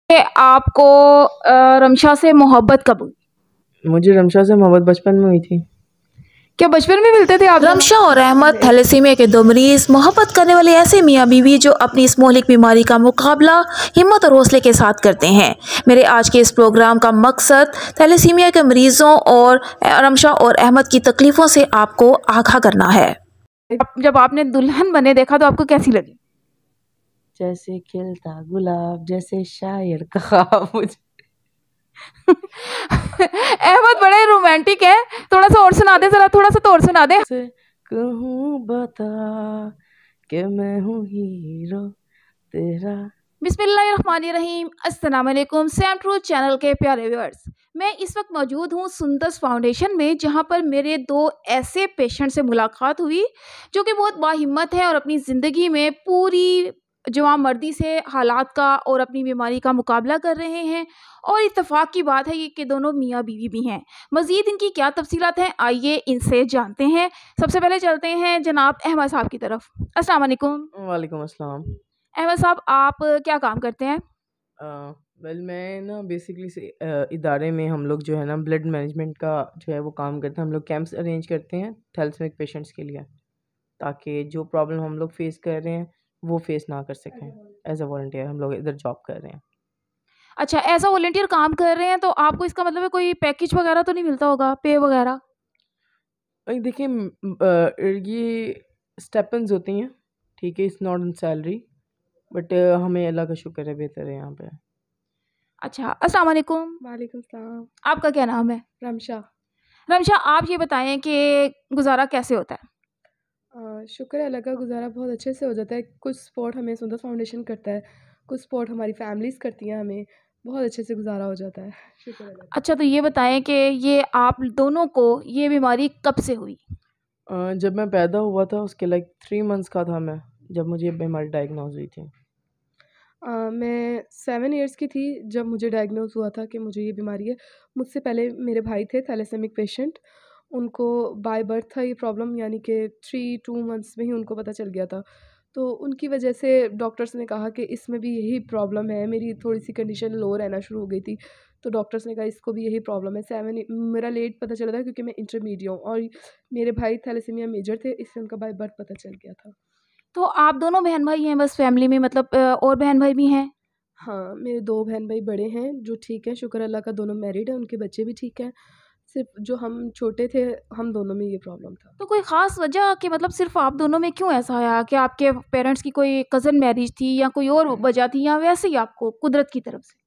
आपको रमशा से मोहब्बत कब हुई? मुझे रमशा से मोहब्बत बचपन में हुई थी। क्या बचपन में मिलते थे आप? रमशा और अहमद थैलेसीमिया के दो मरीज, मोहब्बत करने वाले ऐसे मियाँ बीवी जो अपनी इस मोहलिक बीमारी का मुकाबला हिम्मत और हौसले के साथ करते हैं। मेरे आज के इस प्रोग्राम का मकसद थैलेसीमिया के मरीजों और रमशा और अहमद की तकलीफ़ों से आपको आगाह करना है। जब आपने दुल्हन बने देखा तो आपको कैसी लगी? जैसे खिलता गुलाब, जैसे शायर का ख्वाब। मुझे अहमद बड़े रोमांटिक है, थोड़ा सा और सुना दे, जरा थोड़ा सा तो और सुना दे। कहूँ बता कि मैं हूँ हीरो तेरा। बिस्मिल्लाहिर्रहमानिर्रहीम, अस्सलाम वालेकुम सैम ट्रूथ चैनल के प्यारे व्यूअर्स। मैं इस वक्त मौजूद हूँ सुंदस फाउंडेशन में, जहाँ पर मेरे दो ऐसे पेशेंट से मुलाकात हुई जो कि बहुत बाहिम्मत हैं और अपनी ज़िंदगी में पूरी जवां मर्दी से हालात का और अपनी बीमारी का मुकाबला कर रहे हैं। और इत्तेफाक की बात है ये कि दोनों मियाँ बीवी भी हैं। मज़ीद इनकी क्या तफसीलात हैं, आइए इनसे जानते हैं। सबसे पहले चलते हैं जनाब अहमद साहब की तरफ। अस्सलाम वालेकुम। वालेकुम अस्सलाम। अहमद साहब, आप क्या काम करते हैं? वेल मैं ना बेसिकली से इदारे में हम लोग जो है ना ब्लड मैनेजमेंट का जो है वो काम करते हैं। हम लोग कैंप्स अरेंज करते हैं थैलेसीमिक पेशेंट्स के लिए, ताकि जो प्रॉब्लम हम लोग फेस कर रहे हैं वो फेस ना कर सकें। एज अ वॉलंटियर हम लोग इधर जॉब कर रहे हैं। अच्छा, एज अ वॉलंटियर काम कर रहे हैं तो आपको इसका मतलब है कोई पैकेज वगैरह तो नहीं मिलता होगा, पे वगैरह? देखिए ये स्टेपन्स होती हैं, ठीक है, it's not on salary, but हमें अल्लाह का शुक्र है, बेहतर है यहाँ पे। अच्छा, अस्सलाम वालेकुम। वालेकुम सलाम। आपका क्या नाम है? रमशा। रमशा, आप ये बताएं कि गुजारा कैसे होता है? शुक्र है अल्लाह का, गुजारा बहुत अच्छे से हो जाता है। कुछ सपोर्ट हमें सुंदर फाउंडेशन करता है, कुछ सपोर्ट हमारी फैमिलीज़ करती हैं, हमें बहुत अच्छे से गुजारा हो जाता है। शुक्र अल्लाह का। अच्छा, तो ये बताएं कि ये आप दोनों को ये बीमारी कब से हुई? जब मैं पैदा हुआ था उसके लाइक 3 मंथ्स का था मैं, जब मुझे ये बीमारी डायग्नोज हुई थी। मैं 7 इयर्स की थी जब मुझे डायग्नोज़ हुआ था कि मुझे ये बीमारी है। मुझसे पहले मेरे भाई थे थैलेसेमिक पेशेंट, उनको बाय बर्थ था ये प्रॉब्लम, यानी कि 2 मंथ्स में ही उनको पता चल गया था। तो उनकी वजह से डॉक्टर्स ने कहा कि इसमें भी यही प्रॉब्लम है। मेरी थोड़ी-सी कंडीशन लो रहना शुरू हो गई थी, तो डॉक्टर्स ने कहा इसको भी यही प्रॉब्लम है। 7 मेरा लेट पता चला था क्योंकि मैं इंटरमीडिएट हूँ और मेरे भाई थैलेसीमिया मेजर थे, इससे उनका बाय बर्थ पता चल गया था। तो आप दोनों बहन भाई हैं बस फैमिली में, मतलब और बहन भाई भी हैं? हाँ, मेरे 2 बहन-भाई बड़े हैं जो ठीक हैं, शुक्र अल्लाह का, दोनों मैरिड हैं, उनके बच्चे भी ठीक हैं। सिर्फ़ जो हम छोटे थे, हम दोनों में ये प्रॉब्लम था। तो कोई ख़ास वजह कि मतलब सिर्फ आप दोनों में क्यों ऐसा आया कि आपके पेरेंट्स की कोई कज़न मैरिज थी या कोई और वजह थी, या वैसे ही आपको कुदरत की तरफ से?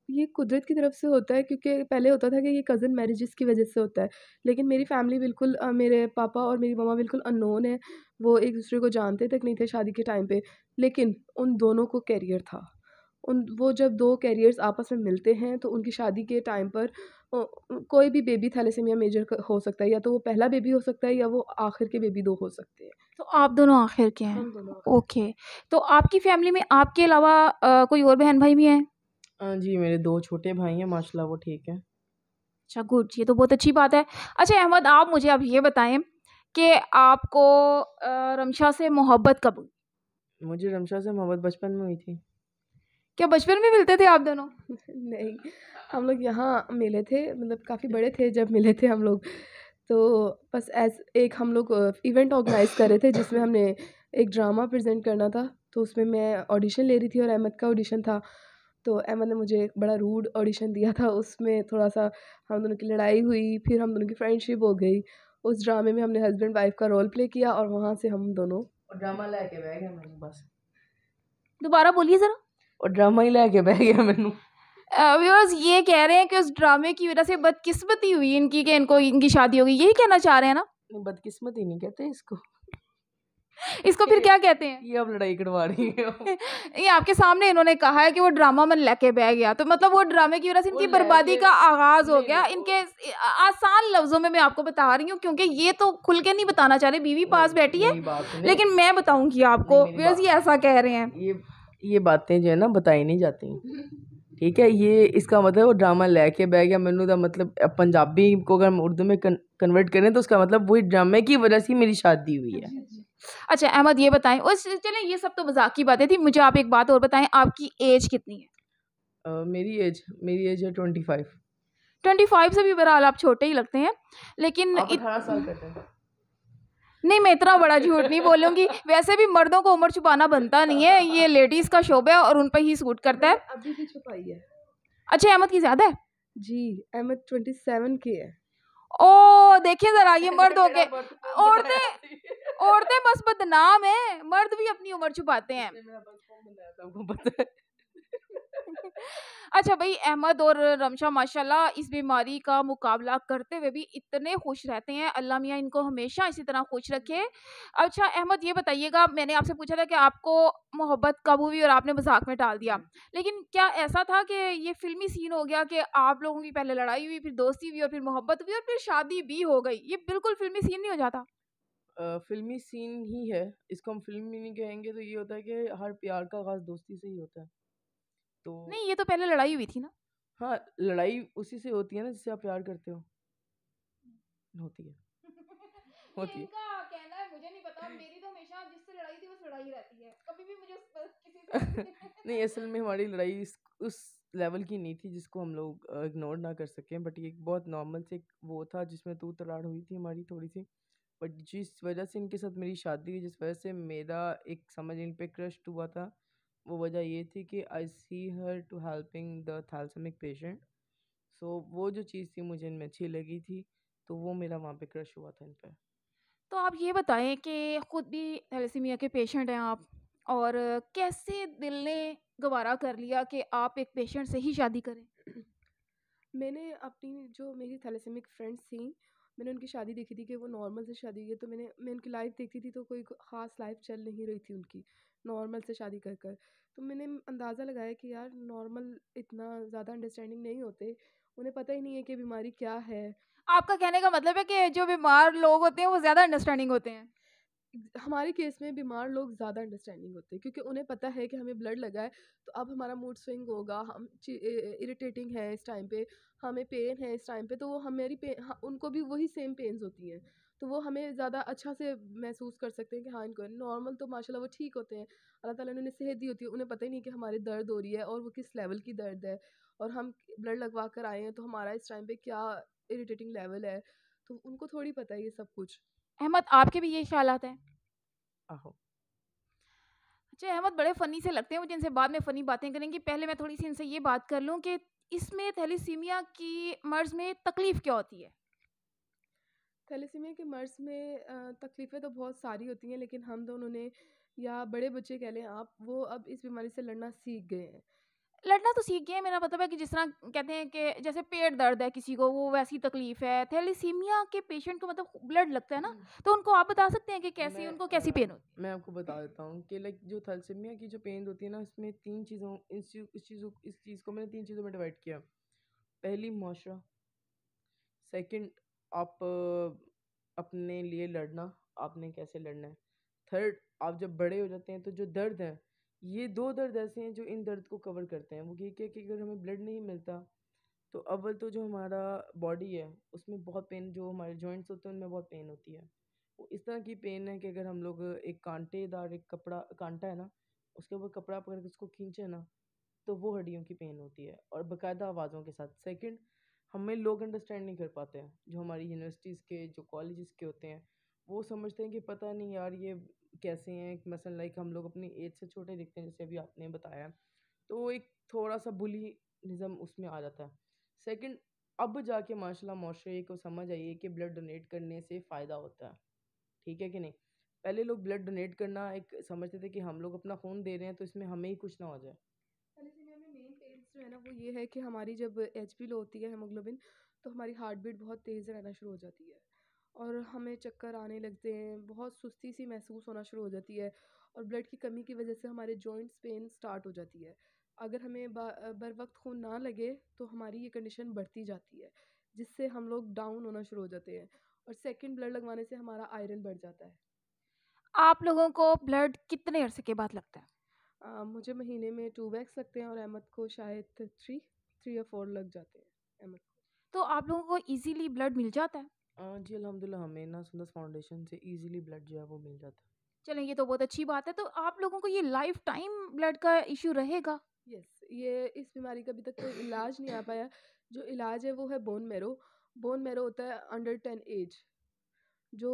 ये कुदरत की तरफ से होता है क्योंकि पहले होता था कि ये कज़न मैरिजेज़ की वजह से होता है। लेकिन मेरी फ़ैमिली बिल्कुल मेरे पापा और मेरी मम्मा बिल्कुल अननोन है, वो एक-दूसरे को जानते तक नहीं थे शादी के टाइम पे। लेकिन उन दोनों को कैरियर था। वो जब 2 कैरियर्स आपस में मिलते हैं तो उनकी शादी के टाइम पर कोई भी बेबी थैलेसीमिया मेजर हो सकता है, या तो वो पहला बेबी हो सकता है या वो आखिर के बेबी 2 हो सकते हैं। तो आप दोनों आखिर के हैं? हम दोनों आखिर। ओके। तो आपकी फैमिली में आपके अलावा कोई और बहन भाई भी हैं? जी, मेरे 2 छोटे भाई हैं, माशाल्लाह वो ठीक हैं। अच्छा, गुड, ये तो बहुत अच्छी बात है। अच्छा अहमद, आप मुझे अब ये बताएं कि आपको रमशा से मोहब्बत कब हुई? मुझे रमशा से मोहब्बत बचपन में हुई थी। क्या बचपन में मिलते थे आप दोनों? नहीं, हम लोग यहाँ मिले थे, मतलब काफ़ी बड़े थे जब मिले थे हम लोग। तो बस एक हम लोग इवेंट ऑर्गेनाइज़ कर रहे थे जिसमें हमने एक ड्रामा प्रेज़ेंट करना था, तो उसमें मैं ऑडिशन ले रही थी और अहमद का ऑडिशन था। तो अहमद ने मुझे एक बड़ा रूड ऑडिशन दिया था, उसमें थोड़ा-सा हम दोनों की लड़ाई हुई, फिर हम दोनों की फ्रेंडशिप हो गई। उस ड्रामे में हमने हस्बैंड वाइफ़ का रोल प्ले किया और वहाँ से हम दोनों और ड्रामा लेके बह गया मैनू बस। दोबारा बोलिए ज़रा। और ड्रामा ही लेके बह गया मैनू। व्यूअर्स ये कह रहे हैं कि उस ड्रामे की वजह से बदकिस्मती हुई इनकी कि इनको इनकी शादी हो गई, यही कहना चाह रहे हैं ना? नहीं, बदकिस्मती नहीं कहते इसको। इसको फिर क्या कहते हैं? ये अब लड़ाई करवा रही है। ये आपके सामने इन्होंने कहा है कि वो ड्रामा मन लेके बह गया, तो मतलब वो ड्रामे की वजह से इनकी बर्बादी का आगाज हो गया। इनके आसान लफ्जों में मैं आपको बता रही हूँ, क्योंकि ये तो खुल के नहीं बताना चाह रहे, बीवी पास बैठी है, लेकिन मैं बताऊंगी आपको। व्यूअर्स ये ऐसा कह रहे हैं। ये बातें जो है ना बताई नहीं जाती, ठीक है। ये इसका मतलब वो ड्रामा लेके बह गया मैनू का मतलब पंजाबी को अगर हम उर्दू में कन्वर्ट करें तो उसका मतलब वही ड्रामे की वजह से मेरी शादी हुई है। अच्छा अहमद, ये बताएं, उस चलें ये सब तो मजाक की बातें थी, मुझे आप एक बात और बताएं, आपकी एज कितनी है? मेरी एज है 25। 25 से भी बहरहाल आप छोटे ही लगते हैं, लेकिन आप 18 साल करते हैं। नहीं, मैं इतना बड़ा झूठ नहीं बोलूँगी। वैसे भी मर्दों को उम्र छुपाना बनता नहीं है, ये लेडीज़ का शोबा है और उन पे ही सूट करता है। अभी भी छुपाई है। अच्छा, अहमद की ज़्यादा है? जी, अहमद 27 की है। ओह! देखिए ज़रा, ये मर्द हो के औरतें बस बदनाम हैं, मर्द भी अपनी उम्र छुपाते हैं। आपको पता है। अच्छा भाई, अहमद और रमशा माशाल्लाह इस बीमारी का मुकाबला करते हुए भी इतने खुश रहते हैं। अल्लाह मियाँ इनको हमेशा इसी तरह खुश रखे। अच्छा अहमद, ये बताइएगा, मैंने आपसे पूछा था कि आपको मोहब्बत कब हुई और आपने मज़ाक में टाल दिया। लेकिन क्या ऐसा था कि ये फ़िल्मी सीन हो गया कि आप लोगों की पहले लड़ाई हुई, फिर दोस्ती हुई और फिर मोहब्बत हुई और फिर शादी भी हो गई? ये बिल्कुल फ़िल्मी सीन नहीं हो जाता? फिल्मी सीन ही है, इसको हम फिल्मी नहीं कहेंगे। तो ये होता है कि हर प्यार का आगाज़ दोस्ती से ही होता है। तो नहीं, ये तो पहले लड़ाई हुई थी ना? हाँ, लड़ाई उसी से होती है ना जिससे आप प्यार करते हो। होती है, ये होती है। इनका कहना है, मुझे नहीं पता। मेरी तो हमेशा जिससे लड़ाई थी बस लड़ाई रहती है, कभी भी मुझे किसी से नहीं, असल में हमारी लड़ाई उस लेवल की नहीं थी जिसको हम लोग इग्नोर ना कर सकें। बट ये एक बहुत नॉर्मल से वो था जिसमें तू तड़ाड़ हुई थी हमारी थोड़ी सी। बट जिस वजह से इनके साथ मेरी शादी हुई, जिस वजह से मेरा एक समझ इन पे क्रश हुआ था, वो वजह ये थी कि I see her to helping the thalassemic patient. So वो जो चीज़ थी मुझे इनमें अच्छी लगी थी, तो वो मेरा वहाँ पे क्रश हुआ था इन पे। तो आप ये बताएं कि खुद भी थैलेसीमिया के पेशेंट हैं आप, और कैसे दिल ने गवारा कर लिया कि आप एक पेशेंट से ही शादी करें? मैंने अपनी जो मेरी थैलेसेमिक फ्रेंड्स थी, मैंने उनकी शादी देखी थी कि वो नॉर्मल से शादी हुई है। तो मैं उनकी लाइफ देखती थी तो कोई ख़ास लाइफ चल नहीं रही थी उनकी, नॉर्मल से शादी कर कर। तो मैंने अंदाज़ा लगाया कि यार नॉर्मल इतना ज़्यादा अंडरस्टैंडिंग नहीं होते, उन्हें पता ही नहीं है कि बीमारी क्या है। आपका कहने का मतलब है कि जो बीमार लोग होते हैं वो ज़्यादा अंडरस्टैंडिंग होते हैं? हमारे केस में बीमार लोग ज़्यादा अंडरस्टैंडिंग होते हैं क्योंकि उन्हें पता है कि हमें ब्लड लगा है, तो अब हमारा मूड स्विंग होगा, हम इरिटेटिंग है इस टाइम पे, हमें पेन है इस टाइम पे, तो वो हमारी पेन उनको भी वही सेम पेन्स होती हैं। तो वो हमें ज़्यादा अच्छा से महसूस कर सकते हैं कि हाँ इनको नॉर्मल तो माशाल्लाह वो ठीक होते हैं। अल्लाह ताला ने उन्हें सेहत दी होती है, उन्हें पता ही नहीं कि हमारे दर्द हो रही है और वो किस लेवल की दर्द है, और हम ब्लड लगवा कर आए हैं तो हमारा इस टाइम पे क्या इरिटेटिंग लेवल है, तो उनको थोड़ी पता है ये सब कुछ। अहमद, आपके भी ये ख्यालात हैं? आहो। अच्छा अहमद, बड़े फ़नी से लगते हैं मुझे, इनसे बाद में फ़नी बातें करेंगे। पहले मैं थोड़ी सी इनसे ये बात कर लूँ कि इसमें थैलेसीमिया की मर्ज़ में तकलीफ़ क्या होती है? थैलेसीमिया के मर्ज़ में तकलीफ़ें तो बहुत सारी होती हैं, लेकिन हम दोनों ने, या बड़े बच्चे कह लें आप, वो अब इस बीमारी से लड़ना सीख गए हैं। लड़ना तो सीख गए हैं, मेरा मतलब है कि जिस तरह कहते हैं कि जैसे पेट दर्द है किसी को, वो वैसी तकलीफ़ है। थैलेसीमिया के पेशेंट को मतलब ब्लड लगता है ना, तो उनको आप बता सकते हैं कि कैसी मैं उनको कैसी पेन होती है? मैं आपको बता देता हूँ कि लाइक जो थैलेसीमिया की जो पेन होती है ना, इसमें 3 चीज़ों इस चीज़ को मैंने 3 चीज़ों में डिवाइड किया। पहली मुआशरा, सेकंड आप अपने लिए लड़ना, आपने कैसे लड़ना है। थर्ड, आप जब बड़े हो जाते हैं तो जो दर्द है, ये 2 दर्द ऐसे हैं जो इन दर्द को कवर करते हैं। वो ये क्या कि अगर हमें ब्लड नहीं मिलता तो अव्वल तो जो हमारा बॉडी है उसमें बहुत पेन, जो हमारे जॉइंट्स होते हैं उनमें बहुत पेन होती है। वो इस तरह की पेन है कि अगर हम लोग एक कांटेदार एक कपड़ा, कांटा है ना, उसके ऊपर कपड़ा पकड़ के उसको खींचे ना, तो वो हड्डियों की पेन होती है और बाकायदा आवाज़ों के साथ। सेकंड, हमें लोग अंडरस्टैंड नहीं कर पाते हैं, जो हमारी यूनिवर्सिटीज़ के जो कॉलेजेस के होते हैं, वो समझते हैं कि पता नहीं यार ये कैसे हैं। मसलन लाइक हम लोग अपनी एज से छोटे दिखते हैं, जैसे अभी आपने बताया, तो एक थोड़ा सा बुलीनिज़म उसमें आ जाता है। सेकंड, अब जाके माशाल्लाह मुआशरे को समझ आई है कि ब्लड डोनेट करने से फ़ायदा होता है, ठीक है कि नहीं। पहले लोग ब्लड डोनेट करना एक समझते थे कि हम लोग अपना खून दे रहे हैं तो इसमें हमें ही कुछ ना हो जाए। थैलेसीमिया में मेन पेन्स जो है ना वो ये है कि हमारी जब एचबी लो होती है, हेमोग्लोबिन, तो हमारी हार्ट बीट बहुत तेज़ रहना शुरू हो जाती है और हमें चक्कर आने लगते हैं, बहुत सुस्ती सी महसूस होना शुरू हो जाती है, और ब्लड की कमी की वजह से हमारे जॉइंट्स पेन स्टार्ट हो जाती है। अगर हमें बर वक्त खून ना लगे तो हमारी ये कंडीशन बढ़ती जाती है, जिससे हम लोग डाउन होना शुरू हो जाते हैं, और सेकंड ब्लड लगवाने से हमारा आयरन बढ़ जाता है। आप लोगों को ब्लड कितने अरसे के बाद लगता है? मुझे महीने में 2 वैक्स लगते हैं और अहमद को शायद 3 या 4 लग जाते हैं अहमद को। तो आप लोगों को ईज़िली ब्लड मिल जाता है? जी अल्हम्दुलिल्लाह, हमें ना सुंदस फाउंडेशन से इजीली ब्लड जो है वो मिल जाता है। चलें, ये तो बहुत अच्छी बात है। तो आप लोगों को ये लाइफ़ टाइम ब्लड का इश्यू रहेगा? यस, ये इस बीमारी का अभी तक कोई इलाज नहीं आ पाया। जो इलाज है वो है बोन मैरो। बोन मैरो होता है अंडर 10 एज। जो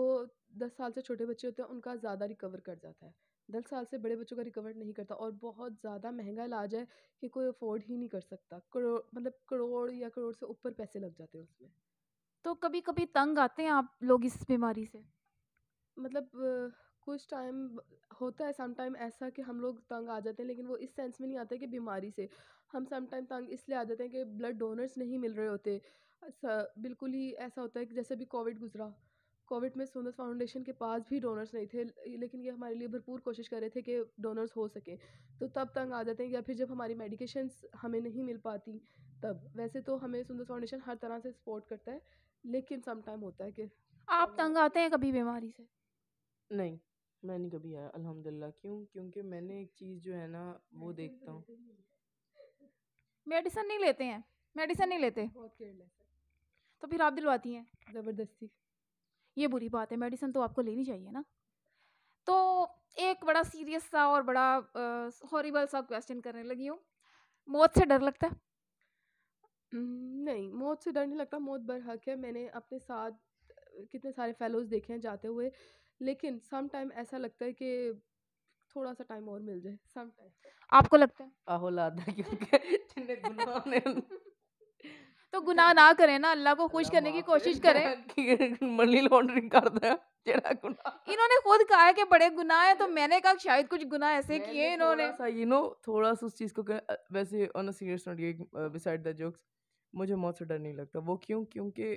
10 साल से छोटे बच्चे होते हैं उनका ज़्यादा रिकवर कर जाता है। 10 साल से बड़े बच्चों का रिकवर नहीं करता, और बहुत ज़्यादा महंगा इलाज है कि कोई अफोर्ड ही नहीं कर सकता। करोड़, मतलब करोड़ या करोड़ से ऊपर पैसे लग जाते हैं उसमें। तो कभी कभी तंग आते हैं आप लोग इस बीमारी से? मतलब कुछ टाइम होता है सम टाइम ऐसा कि हम लोग तंग आ जाते हैं, लेकिन वो इस सेंस में नहीं आता है कि बीमारी से। हम सम टाइम तंग इसलिए आ जाते हैं कि ब्लड डोनर्स नहीं मिल रहे होते। बिल्कुल ही ऐसा होता है कि जैसे अभी कोविड गुजरा, कोविड में सुंदर फाउंडेशन के पास भी डोनर्स नहीं थे, लेकिन ये हमारे लिए भरपूर कोशिश कर रहे थे कि डोनर्स हो सके। तो तब तंग आ जाते हैं, या फिर जब हमारी मेडिकेशंस हमें नहीं मिल पाती तब। वैसे तो हमें सुंदर फाउंडेशन हर तरह से सपोर्ट करता है, लेकिन सम टाइम होता है कि आप तंग आते हैं कभी बीमारी से? नहीं, मैं नहीं कभी आया अल्हम्दुलिल्लाह। क्यों? क्योंकि मैंने एक चीज़ जो है ना वो देखता हूँ। मेडिसिन नहीं लेते हैं? मेडिसिन नहीं लेते बहुत केयरलेस है, तो फिर आप दिलवाती हैं? ज़बरदस्ती। ये बुरी बात है, मेडिसिन तो आपको लेनी चाहिए ना। तो एक बड़ा सीरियस सा और बड़ा हॉरिबल सा क्वेश्चन करने लगी हूँ। मौत से डर लगता है? नहीं, मौत से डर नहीं लगता, मौत बरहक है। मैंने अपने साथ कितने सारे फेलोज़ देखे हैं जाते हुए, लेकिन सम टाइम ऐसा लगता है कि थोड़ा-सा टाइम और मिल जाए, सम टाइम। आपको लगता है? आहो लादा क्योंकि जिन्हें गुनाह ने तो गुनाह ना करें ना, अल्लाह को खुश अल्लाह करने की माफ कोशिश करे करें। कि मनी लॉन्ड्रिंग करता है जेड़ा गुनाह। इन्होंने खुद कहा है कि बड़े गुनाह हैं, तो मैंने कहा शायद कुछ गुनाह ऐसे किए मैंने इन्होंने। थोड़ा सा थोड़ा सा उस चीज़ को वैसे ऑन अ सीरियस नोट, ये बिसाइड द जोक्स, मुझे मौत से डर नहीं लगता। वो क्यों? क्योंकि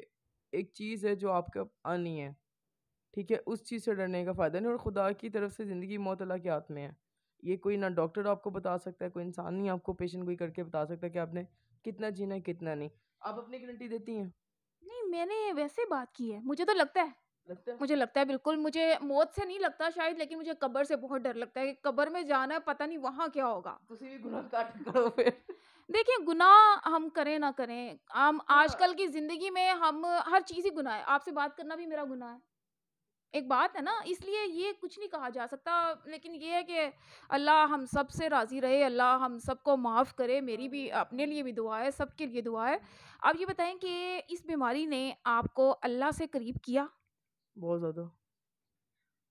एक चीज़ है जो आपका आनी है, ठीक है? उस चीज़ से डरने का फ़ायदा नहीं, और खुदा की तरफ से ज़िंदगी मौत अल्लाह के हाथ में है। ये कोई ना डॉक्टर आपको बता सकता है, कोई इंसान नहीं आपको पेशेंट कोई करके बता सकता है कि आपने कितना जीना है कितना नहीं। आप अपनी गारंटी देती हैं? नहीं, मैंने वैसे बात की है, मुझे तो लगता है। लगता है? मुझे लगता है बिल्कुल, मुझे मौत से नहीं लगता शायद, लेकिन मुझे कब्र से बहुत डर लगता है कि कब्र में जाना है, पता नहीं वहाँ क्या होगा। तुसी भी गुनाह काट करो फिर। देखिए, गुनाह हम करें ना करें, हम हाँ, आजकल की ज़िंदगी में हम हर चीज़ ही गुनाह है। आपसे बात करना भी मेरा गुनाह है। एक बात है ना, इसलिए ये कुछ नहीं कहा जा सकता, लेकिन ये है कि अल्लाह हम सब से राज़ी रहे, अल्लाह हम सबको माफ़ करे। मेरी भी अपने लिए भी दुआ है, सबके लिए दुआ है। आप ये बताएँ कि इस बीमारी ने आपको अल्लाह से करीब किया? बहुत ज़्यादा।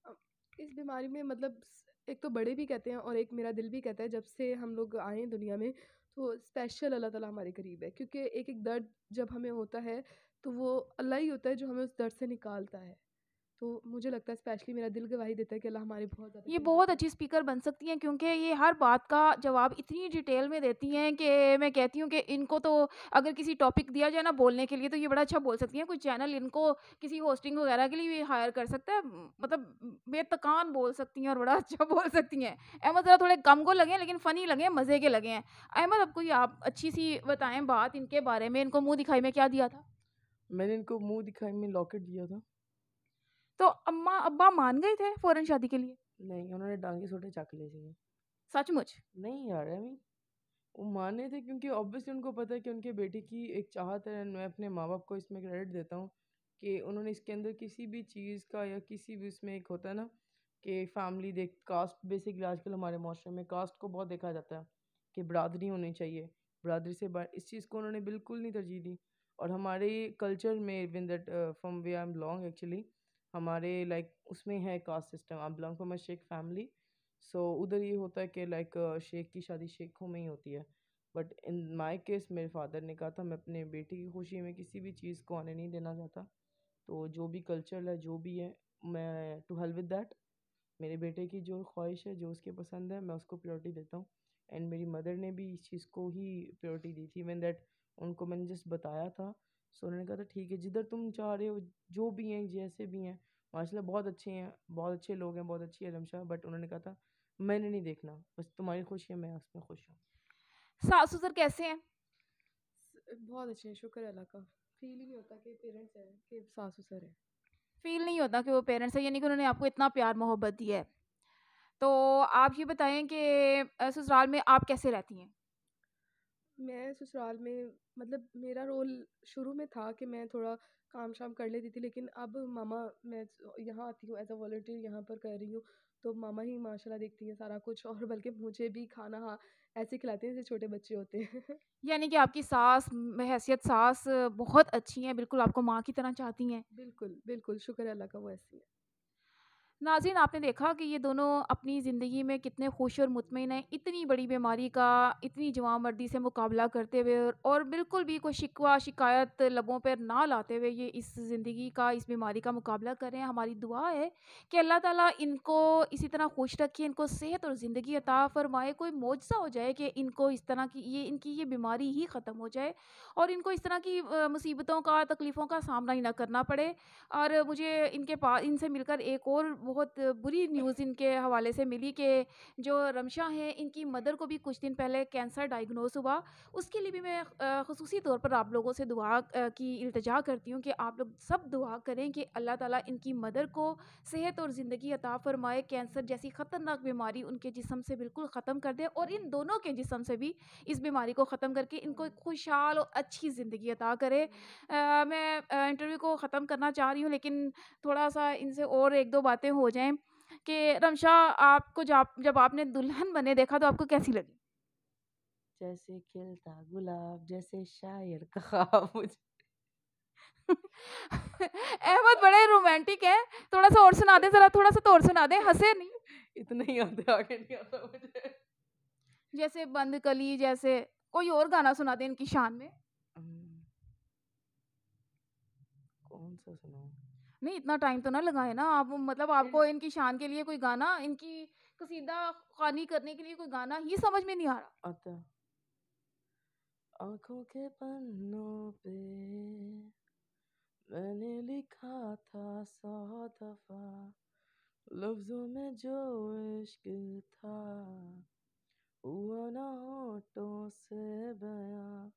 अ, इस बीमारी में मतलब एक तो बड़े भी कहते हैं और एक मेरा दिल भी कहता है, जब से हम लोग आए हैं दुनिया में तो स्पेशल अल्लाह ताला हमारे करीब है, क्योंकि एक एक दर्द जब हमें होता है तो वो अल्लाह ही होता है जो हमें उस दर्द से निकालता है। तो मुझे लगता है स्पेशली मेरा दिल गवाही देता है कि अल्लाह हमारे बहुत ज़्यादा ये करीब बहुत होता है। अच्छी स्पीकर बन सकती हैं, क्योंकि ये हर बात का जवाब इतनी डिटेल में देती हैं कि मैं कहती हूँ कि इनको तो अगर किसी टॉपिक दिया जाए ना बोलने के लिए, तो ये बड़ा अच्छा बोल सकती हैं। कोई चैनल इनको किसी होस्टिंग वगैरह के लिए भी हायर कर सकता है। मतलब बेतकान बोल सकती हैं और बड़ा अच्छा बोल सकती हैं। अहमद ज़रा थोड़े कम को लगे, लेकिन फ़नी लगे, मज़े के लगे हैं। अहमद, अब कोई आप अच्छी सी बताएँ बात इनके बारे में, इनको मुँह दिखाई में क्या दिया था? मैंने इनको मुँह दिखाई में लॉकेट दिया था। तो अम्मा अब्बा मान गए थे फ़ौरन शादी के लिए? नहीं, उन्होंने टाँगे सोटे चक लिए थे। सचमुच? नहीं यार, आई मीन वो माने थे क्योंकि ऑब्वियसली उनको पता है कि उनके बेटे की एक चाहत है, एंड मैं अपने माँ-बाप को इसमें क्रेडिट देता हूँ कि उन्होंने इसके अंदर किसी भी चीज़ का या किसी भी उसमें एक होता है ना कि फैमिली देख कास्ट, बेसिकली आजकल हमारे माशरे में कास्ट को बहुत देखा जाता है कि बिरादरी होनी चाहिए, बिरादरी से इस चीज़ को उन्होंने बिल्कुल नहीं तरजीह दी। और हमारे कल्चर में when that from where I am belong actually, हमारे लाइक उसमें है caste system. I belong from a Sheikh family, so उधर ये होता है कि लाइक शेख की शादी शेखों में ही होती है। बट इन माय केस मेरे फादर ने कहा था मैं अपने बेटे की खुशी में किसी भी चीज़ को आने नहीं देना चाहता। तो जो भी कल्चर है जो भी है, मैं टू हेल विद दैट। मेरे बेटे की जो ख्वाहिश है, जो उसकी पसंद है, मैं उसको प्रायोरिटी देता हूँ। एंड मेरी मदर ने भी इस चीज़ को ही प्रायोरिटी दी थी व्हेन दैट उनको मैंने जस्ट बताया था। सो उन्होंने कहा था ठीक है जिधर तुम चाह रहे हो, जो भी हैं जैसे भी हैं, माशाल्लाह बहुत अच्छे हैं, बहुत अच्छे लोग हैं, बहुत अच्छी है रमशा, बट उन्होंने कहा था मैंने नहीं देखना, बस तुम्हारी खुशी है, मैं उसमें खुश हूँ। सास-ससुर कैसे हैं? बहुत अच्छे हैं, शुक्र है अल्लाह का। फील ही नहीं होता कि पेरेंट्स हैं, कि सास ससुर है। फ़ील नहीं होता कि वो पेरेंट्स हैं, यानी कि उन्होंने आपको इतना प्यार मोहब्बत दी है। तो आप ये बताएँ कि ससुराल में आप कैसे रहती हैं? मैं ससुराल में मतलब मेरा रोल शुरू में था कि मैं थोड़ा काम शाम कर लेती थी, लेकिन अब मामा, मैं यहाँ आती हूँ एज अ वॉलंटियर यहाँ पर कर रही हूँ, तो मामा ही माशाल्लाह देखती हैं सारा कुछ, और बल्कि मुझे भी खाना, हाँ, ऐसे खिलाते हैं जैसे छोटे बच्चे होते हैं। यानी कि आपकी सास हैसियत सास बहुत अच्छी हैं, बिल्कुल आपको माँ की तरह चाहती हैं। बिल्कुल, बिल्कुल, शुक्र है अल्लाह का वो ऐसी है। नाज़रीन, आपने देखा कि ये दोनों अपनी ज़िंदगी में कितने खुश और मुतमईन हैं, इतनी बड़ी बीमारी का इतनी जवांमर्दी से मुकाबला करते हुए और बिल्कुल भी कोई शिकवा शिकायत लबों पर ना लाते हुए ये इस ज़िंदगी का, इस बीमारी का मुकाबला कर रहे हैं। हमारी दुआ है कि अल्लाह ताला इनको इसी तरह खुश रखे, इनको सेहत और ज़िंदगी अता फ़रमाए, कोई मौजज़ा हो जाए कि इनको इस तरह की इनकी ये बीमारी ही ख़त्म हो जाए और इनको इस तरह की मुसीबतों का, तकलीफ़ों का सामना ही ना करना पड़े। और मुझे इनसे मिलकर एक और बहुत बुरी न्यूज़ इनके हवाले से मिली कि जो रमशा हैं, इनकी मदर को भी कुछ दिन पहले कैंसर डायग्नोज़ हुआ। उसके लिए भी मैं ख़ुसूसी तौर पर आप लोगों से दुआ की इल्तिजा करती हूँ कि आप लोग सब दुआ करें कि अल्लाह ताला इनकी मदर को सेहत और ज़िंदगी अता फ़रमाए, कैंसर जैसी ख़तरनाक बीमारी उनके जिस्म से बिल्कुल ख़त्म कर दे और इन दोनों के जिस्म से भी इस बीमारी को ख़त्म करके इनको एक खुशहाल और अच्छी ज़िंदगी अता करे। मैं इंटरव्यू को ख़त्म करना चाह रही हूँ, लेकिन थोड़ा-सा इनसे और 1-2 बातें हो जाएँ कि रमशा, आपको जब आपने दुल्हन बने देखा तो आपको कैसी लगी? जैसे खिलता गुलाब, जैसे शायर का ख्वाब मुझे। अहमद बड़े रोमांटिक हैं, थोड़ा-सा और सुना दें ज़रा, थोड़ा-सा तो और सुना दें, हँसे नहीं। इतना ही आता है, आगे नहीं आता मुझे। जैसे बंद कली, जैसे कोई और गाना सुना दें इनकी शान में। हम्म, कौन सा सुनाऊं? नहीं, इतना टाइम तो ना लगाएँ ना आप, मतलब आपको इनकी शान के लिए कोई गाना, इनकी कसीदा ख़्वानी करने के लिए कोई गाना ही समझ में नहीं आ रहा। आता आँखों के पन्नों पे मैंने लिखा था 100 दफा, लफ्जों में जो इश्क था हुआ ना होठों से बयां,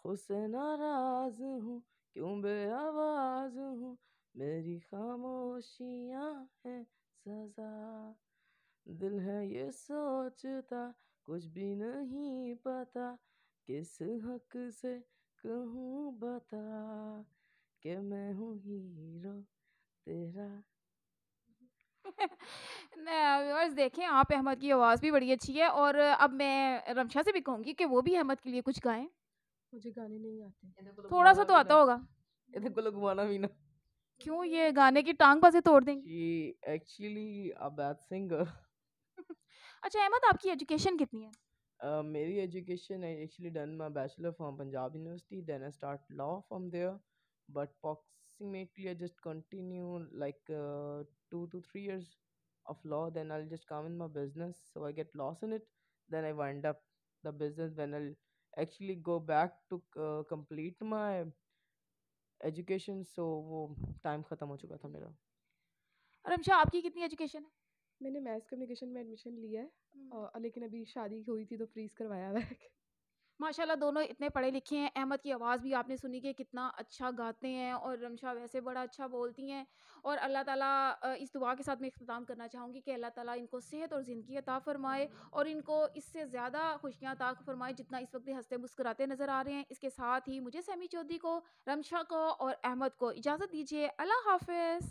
खुद से नाराज हूँ क्यों बेआवाज हूँ, मेरी खामोशियाँ हैं सजा, दिल है ये सोचता कुछ भी नहीं पता, किस हक से कहूँ बता कि मैं हूँ हीरो तेरा। व्यूअर्स देखें, आप अहमद की आवाज़ भी बड़ी अच्छी है और अब मैं रमशा से भी कहूँगी कि वो भी अहमद के लिए कुछ गाएँ। मुझे गाने नहीं आते। थोड़ा-सा तो आता होगा। इधर को लगवाना भी ना। क्यों, ये गाने की टाँग बाज़ें तोड़ देंगी? She actually a bad singer. अच्छा अहमद, आपकी एजुकेशन कितनी है? मेरी education, I actually done my bachelor from Punjab University. Then I start law from there. But approximately I just continue like 2 to 3 years of law. Then I'll just come in my business. So I get lost in it. Then I wind up the business. Then I'll actually go back to complete my education. So वो time खत्म हो चुका था मेरा. रमशा, आपकी कितनी education है? मैंने मैस कम्युनिकेशन में एडमिशन लिया है लेकिन अभी शादी हुई थी तो फ्रीज़ करवाया हुआ है। माशाल्लाह दोनों इतने पढ़े लिखे हैं। अहमद की आवाज़ भी आपने सुनी कि कितना अच्छा गाते हैं और रमशा वैसे बड़ा अच्छा बोलती हैं और अल्लाह ताला इस दुआ के साथ मैं इख्तिताम करना चाहूँगी कि अल्लाह ताला इनको सेहत और ज़िंदगी अता फ़रमाए और इनको इससे ज़्यादा खुशियाँ अता फ़रमाए जितना इस वक्त ये हँसते मुस्कुराते नज़र आ रहे हैं। इसके साथ ही मुझे सैमी चौधरी को, रमशा को और अहमद को इजाज़त दीजिए। अल्लाह हाफ़िज़।